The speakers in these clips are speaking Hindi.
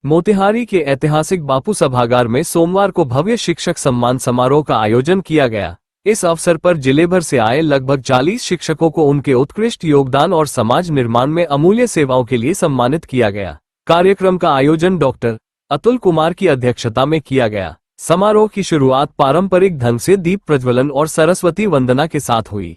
मोतिहारी के ऐतिहासिक बापू सभागार में सोमवार को भव्य शिक्षक सम्मान समारोह का आयोजन किया गया। इस अवसर पर जिले भर से आए लगभग 40 शिक्षकों को उनके उत्कृष्ट योगदान और समाज निर्माण में अमूल्य सेवाओं के लिए सम्मानित किया गया। कार्यक्रम का आयोजन डॉक्टर अतुल कुमार की अध्यक्षता में किया गया। समारोह की शुरुआत पारंपरिक ढंग से दीप प्रज्वलन और सरस्वती वंदना के साथ हुई।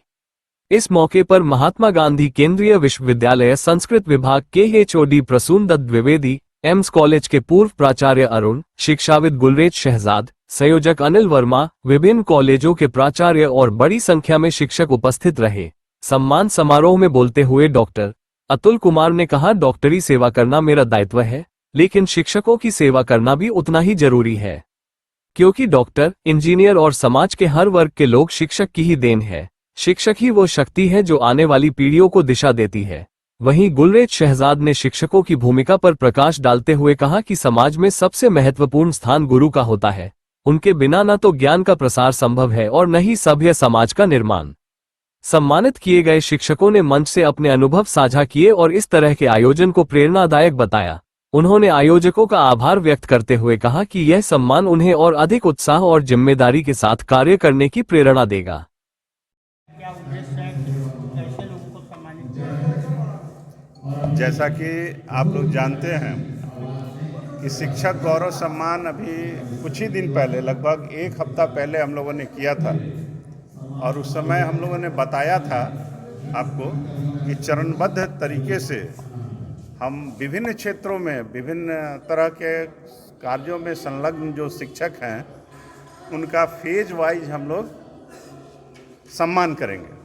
इस मौके पर महात्मा गांधी केंद्रीय विश्वविद्यालय संस्कृत विभाग के HOD प्रसून दत्त द्विवेदी, एम्स कॉलेज के पूर्व प्राचार्य अरुण, शिक्षाविद गुलरेज शहजाद, संयोजक अनिल वर्मा, विभिन्न कॉलेजों के प्राचार्य और बड़ी संख्या में शिक्षक उपस्थित रहे। सम्मान समारोह में बोलते हुए डॉक्टर अतुल कुमार ने कहा, डॉक्टरी सेवा करना मेरा दायित्व है, लेकिन शिक्षकों की सेवा करना भी उतना ही जरूरी है, क्योंकि डॉक्टर, इंजीनियर और समाज के हर वर्ग के लोग शिक्षक की ही देन है। शिक्षक ही वो शक्ति है जो आने वाली पीढ़ियों को दिशा देती है। वहीं गुलरेज शहजाद ने शिक्षकों की भूमिका पर प्रकाश डालते हुए कहा कि समाज में सबसे महत्वपूर्ण स्थान गुरु का होता है। उनके बिना न तो ज्ञान का प्रसार संभव है और न ही सभ्य समाज का निर्माण। सम्मानित किए गए शिक्षकों ने मंच से अपने अनुभव साझा किए और इस तरह के आयोजन को प्रेरणादायक बताया। उन्होंने आयोजकों का आभार व्यक्त करते हुए कहा कि यह सम्मान उन्हें और अधिक उत्साह और जिम्मेदारी के साथ कार्य करने की प्रेरणा देगा। क्या उद्देश्य है कि ऐसे लोगों को सम्मानित किया? जैसा कि आप लोग जानते हैं कि शिक्षक गौरव सम्मान अभी कुछ ही दिन पहले, लगभग एक हफ्ता पहले हम लोगों ने किया था और उस समय हम लोगों ने बताया था आपको कि चरणबद्ध तरीके से हम विभिन्न क्षेत्रों में विभिन्न तरह के कार्यों में संलग्न जो शिक्षक हैं उनका फेज वाइज हम लोग सम्मान करेंगे।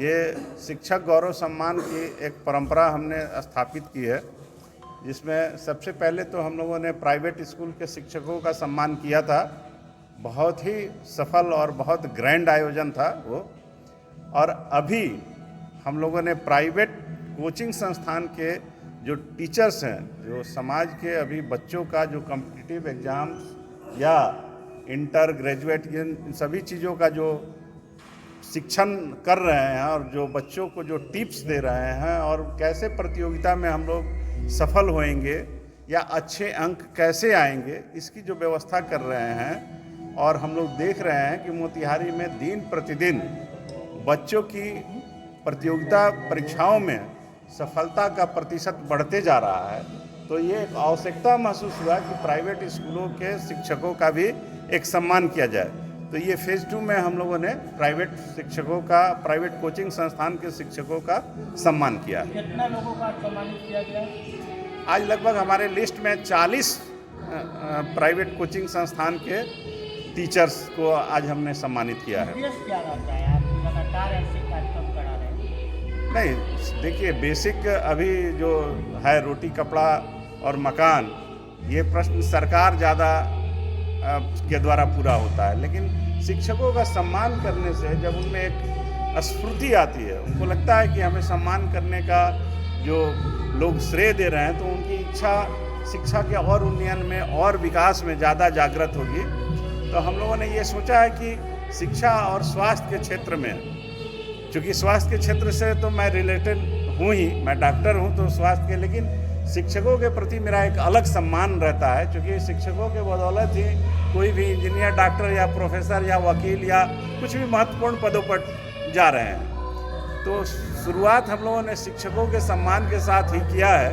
ये शिक्षक गौरव सम्मान की एक परंपरा हमने स्थापित की है, जिसमें सबसे पहले तो हम लोगों ने प्राइवेट स्कूल के शिक्षकों का सम्मान किया था। बहुत ही सफल और बहुत ग्रैंड आयोजन था वो। और अभी हम लोगों ने प्राइवेट कोचिंग संस्थान के जो टीचर्स हैं, जो समाज के अभी बच्चों का जो कॉम्पिटिटिव एग्ज़ाम्स या इंटर ग्रेजुएट इन सभी चीज़ों का जो शिक्षण कर रहे हैं और जो बच्चों को जो टिप्स दे रहे हैं और कैसे प्रतियोगिता में हम लोग सफल होएंगे या अच्छे अंक कैसे आएंगे, इसकी जो व्यवस्था कर रहे हैं। और हम लोग देख रहे हैं कि मोतिहारी में दिन प्रतिदिन बच्चों की प्रतियोगिता परीक्षाओं में सफलता का प्रतिशत बढ़ते जा रहा है। तो ये एक आवश्यकता महसूस हुआ कि प्राइवेट स्कूलों के शिक्षकों का भी एक सम्मान किया जाए। तो ये फेज़ 2 में हम लोगों ने प्राइवेट शिक्षकों का, प्राइवेट कोचिंग संस्थान के शिक्षकों का सम्मान किया है। कितना लोगों का सम्मानित किया गया? आज लगभग हमारे लिस्ट में 40 प्राइवेट कोचिंग संस्थान के टीचर्स को आज हमने सम्मानित किया है। उद्देश्य क्या रहता है? आप लगातार ऐसे कार्यक्रम करा रहे हैं। नहीं, देखिए, बेसिक अभी जो है रोटी कपड़ा और मकान, ये प्रश्न सरकार ज़्यादा के द्वारा पूरा होता है, लेकिन शिक्षकों का सम्मान करने से जब उनमें एक स्फूर्ति आती है, उनको लगता है कि हमें सम्मान करने का जो लोग श्रेय दे रहे हैं, तो उनकी इच्छा शिक्षा के और उन्नयन में और विकास में ज़्यादा जागृत होगी। तो हम लोगों ने ये सोचा है कि शिक्षा और स्वास्थ्य के क्षेत्र में, चूँकि स्वास्थ्य के क्षेत्र से तो मैं रिलेटेड हूँ ही, मैं डॉक्टर हूँ तो स्वास्थ्य के, लेकिन शिक्षकों के प्रति मेरा एक अलग सम्मान रहता है, क्योंकि शिक्षकों के बदौलत ही कोई भी इंजीनियर, डॉक्टर या प्रोफेसर या वकील या कुछ भी महत्वपूर्ण पदों पर जा रहे हैं। तो शुरुआत हम लोगों ने शिक्षकों के सम्मान के साथ ही किया है,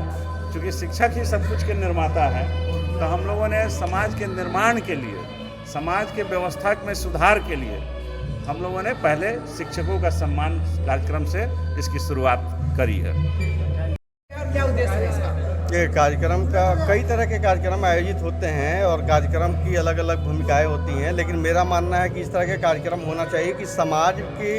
क्योंकि शिक्षक ही सब कुछ के निर्माता है। तो हम लोगों ने समाज के निर्माण के लिए, समाज के व्यवस्था में सुधार के लिए हम लोगों ने पहले शिक्षकों का सम्मान कार्यक्रम से इसकी शुरुआत करी है। क्या उद्देश्य है इसका? ये कार्यक्रम का कई तरह के कार्यक्रम आयोजित होते हैं और कार्यक्रम की अलग अलग भूमिकाएं होती हैं, लेकिन मेरा मानना है कि इस तरह के कार्यक्रम होना चाहिए कि समाज की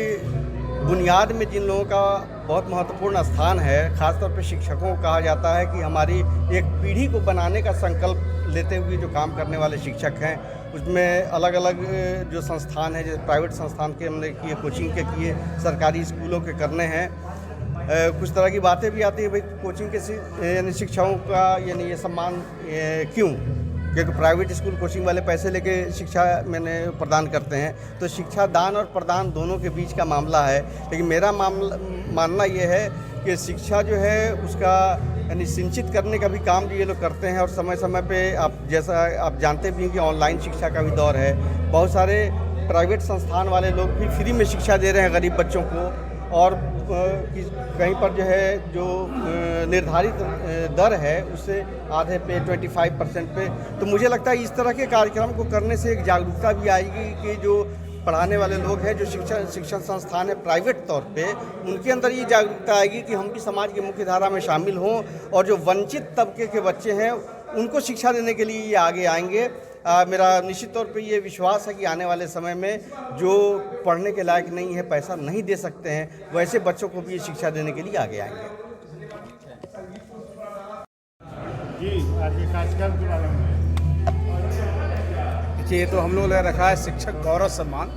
बुनियाद में जिन लोगों का बहुत महत्वपूर्ण स्थान है, ख़ासतौर पे शिक्षकों को कहा जाता है कि हमारी एक पीढ़ी को बनाने का संकल्प लेते हुए जो काम करने वाले शिक्षक हैं, उसमें अलग अलग जो संस्थान है, जैसे प्राइवेट संस्थान के हमने किए, कोचिंग के किए, सरकारी स्कूलों के करने हैं। कुछ तरह की बातें भी आती है, भाई कोचिंग के यानी शिक्षाओं का यानी ये सम्मान क्यों? क्योंकि प्राइवेट स्कूल कोचिंग वाले पैसे लेके शिक्षा मैंने प्रदान करते हैं, तो शिक्षा दान और प्रदान दोनों के बीच का मामला है। लेकिन मेरा मानना ये है कि शिक्षा जो है उसका यानी सिंचित करने का भी काम जो ये लोग करते हैं। और समय समय पे आप जैसा आप जानते भी हैं कि ऑनलाइन शिक्षा का भी दौर है। बहुत सारे प्राइवेट संस्थान वाले लोग भी फ्री में शिक्षा दे रहे हैं गरीब बच्चों को, और कहीं पर जो है जो निर्धारित दर है उससे आधे पे 25% पे। तो मुझे लगता है इस तरह के कार्यक्रम को करने से एक जागरूकता भी आएगी कि जो पढ़ाने वाले लोग हैं, जो शिक्षण संस्थान है प्राइवेट तौर पे, उनके अंदर ये जागरूकता आएगी कि हम भी समाज की मुख्य धारा में शामिल हों, और जो वंचित तबके के बच्चे हैं उनको शिक्षा देने के लिए ये आगे आएंगे। मेरा निश्चित तौर पे ये विश्वास है कि आने वाले समय में जो पढ़ने के लायक नहीं है, पैसा नहीं दे सकते हैं, वैसे बच्चों को भी ये शिक्षा देने के लिए आगे आएंगे। जी आगे कार्यक्रम के बारे में देखिए, तो हम लोग ने रखा है शिक्षक गौरव सम्मान।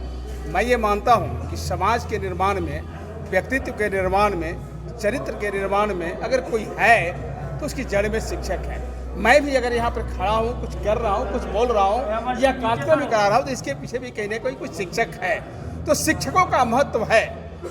मैं ये मानता हूँ कि समाज के निर्माण में, व्यक्तित्व के निर्माण में, चरित्र के निर्माण में अगर कोई है तो उसकी जड़ में शिक्षक है। मैं भी अगर यहाँ पर खड़ा हूँ, कुछ कर रहा हूँ, कुछ बोल रहा हूँ या कार्यक्रम भी करा रहा हूँ, तो इसके पीछे भी कहीं ना कहीं कुछ शिक्षक है। तो शिक्षकों का महत्व है,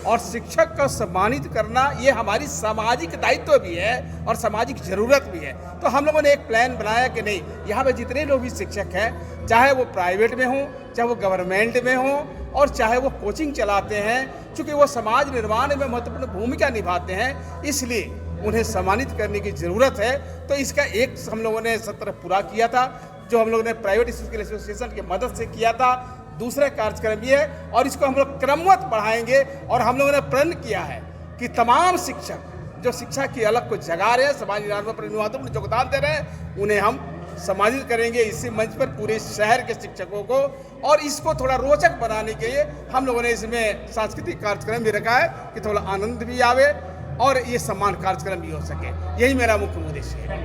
और शिक्षक को सम्मानित करना ये हमारी सामाजिक दायित्व भी है और सामाजिक ज़रूरत भी है। तो हम लोगों ने एक प्लान बनाया कि नहीं, यहाँ पे जितने लोग भी शिक्षक हैं, चाहे वो प्राइवेट में हों, चाहे वो गवर्नमेंट में हों, और चाहे वो कोचिंग चलाते हैं, चूँकि वो समाज निर्माण में महत्वपूर्ण भूमिका निभाते हैं, इसलिए उन्हें सम्मानित करने की ज़रूरत है। तो इसका एक हम लोगों ने सत्र पूरा किया था, जो हम लोगों ने प्राइवेट एजुकेशन एसोसिएशन की मदद से किया था। दूसरा कार्यक्रम ये है, और इसको हम लोग क्रमवत बढ़ाएंगे। और हम लोगों ने प्रण किया है कि तमाम शिक्षक जो शिक्षा की अलग को जगा रहे हैं, समाज निर्माण में अपने महत्वपूर्ण योगदान दे रहे हैं, उन्हें हम सम्मानित करेंगे इसी मंच पर पूरे शहर के शिक्षकों को। और इसको थोड़ा रोचक बनाने के लिए हम लोगों ने इसमें सांस्कृतिक कार्यक्रम भी रखा है कि थोड़ा आनंद भी आवे और ये सम्मान कार्यक्रम भी हो सके। यही मेरा मुख्य उद्देश्य है।